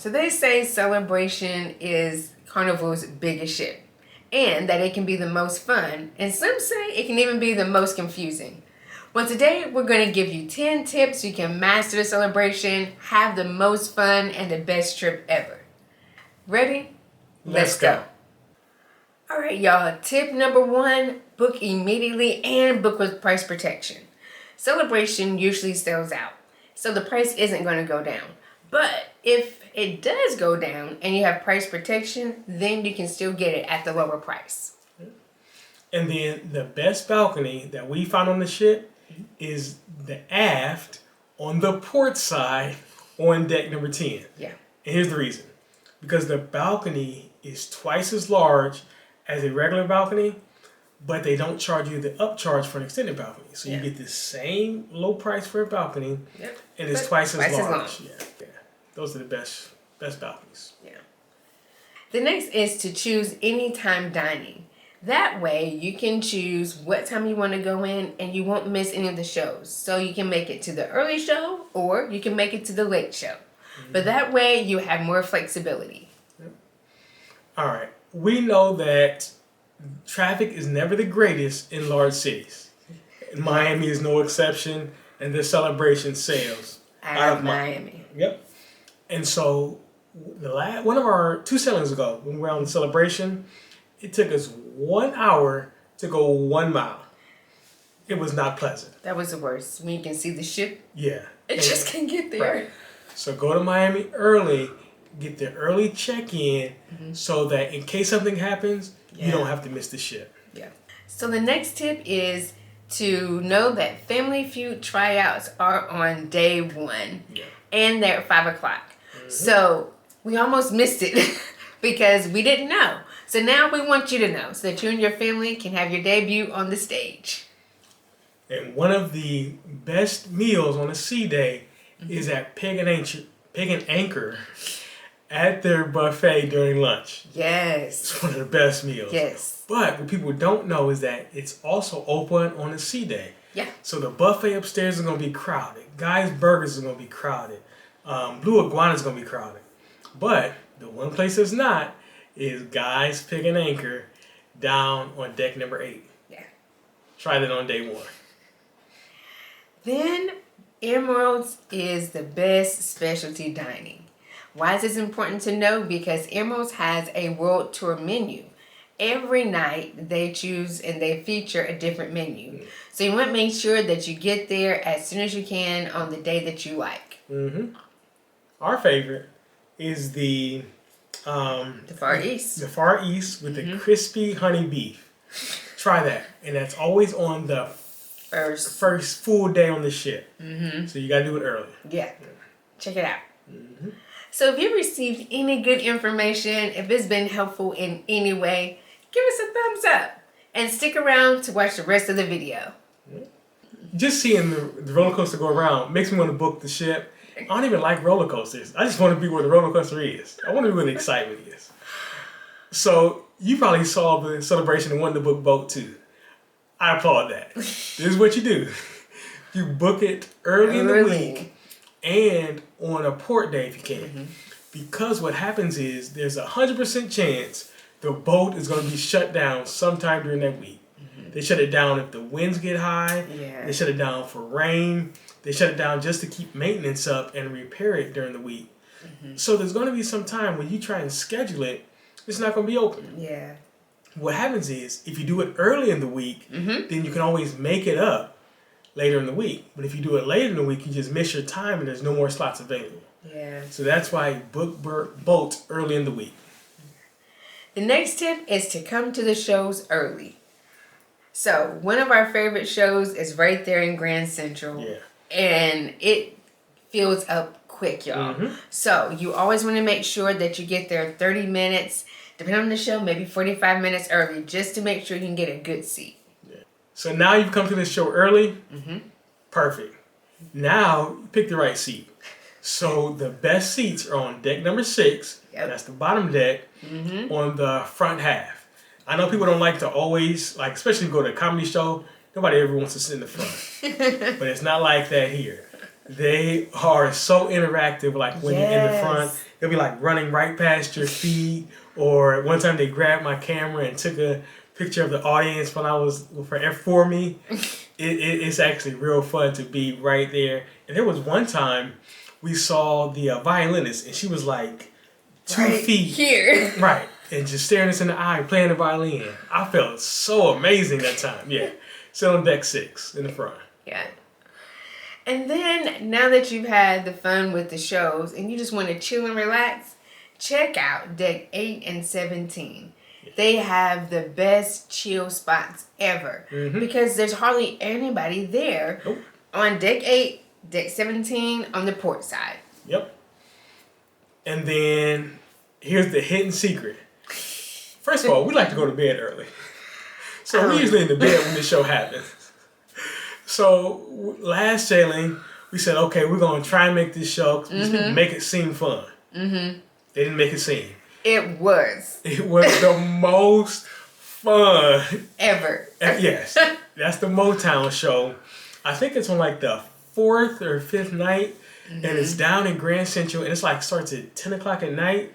So they say Celebration is Carnival's biggest ship, and that it can be the most fun, and some say it can even be the most confusing. Well, today we're going to give you 10 tips you can master the Celebration, have the most fun, and the best trip ever. Ready? Let's go. All right, y'all. Tip number 1, book immediately and book with price protection. Celebration usually sells out, so the price isn't going to go down. But if it does go down and you have price protection, then you can still get it at the lower price. And then the best balcony that we found on the ship is the aft on the port side on deck number 10. Yeah. And here's the reason. Because the balcony is twice as large as a regular balcony, but they don't charge you the upcharge for an extended balcony. So you get the same low price for a balcony, and it's twice as large. Yeah. Those are the best balconies. Yeah. The next is to choose anytime dining. That way you can choose what time you want to go in and you won't miss any of the shows. So you can make it to the early show or you can make it to the late show. But that way you have more flexibility. All right. We know that traffic is never the greatest in large cities. Miami is no exception, and the Celebration sails out of Miami. Yep. And so one of our 2 sailings ago, when we were on the Celebration, it took us 1 hour to go 1 mile. It was not pleasant. That was the worst. When you can see the ship. Yeah. It just can't get there. Right. So go to Miami early, get the early check-in, so that in case something happens, you don't have to miss the ship. Yeah. So the next tip is to know that Family Feud tryouts are on day 1. Yeah. And they're at 5 o'clock. So we almost missed it because we didn't know. So now we want you to know so that you and your family can have your debut on the stage. And one of the best meals on a sea day is at Pig and Anchor at their buffet during lunch. Yes. It's one of the best meals. Yes. But what people don't know is that it's also open on a sea day. Yeah. So the buffet upstairs is going to be crowded. Guy's Burgers is going to be crowded. Blue Iguana is going to be crowded. But the one place that's not is Guy's Pig and Anchor down on deck number 8. Yeah. Try that on day 1. Then Emeralds is the best specialty dining. Why is this important to know? Because Emeralds has a world tour menu. Every night they choose and they feature a different menu. So you want to make sure that you get there as soon as you can on the day that you like. Our favorite is the Far East. The Far East with the crispy honey beef. Try that. And that's always on the first full day on the ship. So you got to do it early. Yeah. Check it out. So if you received any good information, if it's been helpful in any way, give us a thumbs up and stick around to watch the rest of the video. Just seeing the roller coaster go around makes me want to book the ship. I don't even like roller coasters. I just want to be where the roller coaster is. I want to be where the excitement is. So you probably saw the Celebration and wanted to book boat too. I applaud that. This is what you do. You book it early in the week and on a port day if you can. Because what happens is there's a 100% chance the boat is going to be shut down sometime during that week. They shut it down if the winds get high. They shut it down for rain. They shut it down just to keep maintenance up and repair it during the week. So there's going to be some time when you try and schedule it, it's not going to be open. Yeah. What happens is if you do it early in the week, then you can always make it up later in the week. But if you do it later in the week, you just miss your time and there's no more slots available. Yeah. So that's why you book boats early in the week. The next tip is to come to the shows early. So one of our favorite shows is right there in Grand Central. Yeah. And it fills up quick, y'all. So you always want to make sure that you get there 30 minutes, depending on the show, maybe 45 minutes early, just to make sure you can get a good seat. Yeah. So now you've come to the show early. Perfect. Now pick the right seat. So the best seats are on deck number 6. That's the bottom deck on the front half. I know people don't like to always, especially if you go to a comedy show, nobody ever wants to sit in the front. But it's not like that here. They are so interactive. Like when you're in the front, Yes. they'll be like running right past your feet. Or one time they grabbed my camera and took a picture of the audience when I was for me. It's actually real fun to be right there. And there was one time we saw the violinist, and she was like 2 feet here. right, and just staring us in the eye, playing the violin. I felt so amazing that time. Yeah, sit on deck 6 in the front. Yeah. And then now that you've had the fun with the shows and you just want to chill and relax, check out deck 8 and 17. They have the best chill spots ever because there's hardly anybody there on deck 8, deck 17 on the port side. Yep. And then here's the hidden secret. First of all, we like to go to bed early. So we're usually in the bed when the show happens. So last sailing, we said, okay, we're going to try and make this show, make it seem fun. They didn't make it seem. It was. It was the most fun. Ever. Yes. That's the Motown show. I think it's on like the 4th or 5th night. And it's down in Grand Central. And it's like starts at 10 o'clock at night.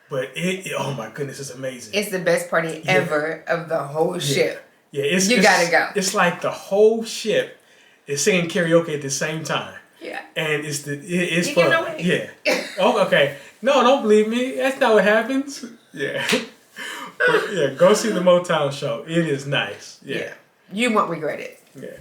But oh my goodness, it's amazing. It's the best party ever of the whole ship. Yeah, you gotta go. It's like the whole ship is singing karaoke at the same time. Yeah. And it's you fun. Get away. Yeah. Oh, okay. No, don't believe me. That's not what happens. Yeah. But yeah, go see the Motown show. It is nice. Yeah. You won't regret it. Yeah.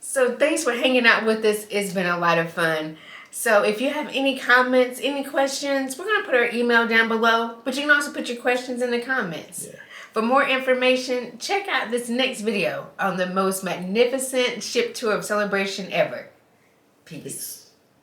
So thanks for hanging out with us. It's been a lot of fun. So if you have any comments, any questions, we're going to put our email down below. But you can also put your questions in the comments. Yeah. For more information, check out this next video on the most magnificent ship tour of celebration ever. Peace.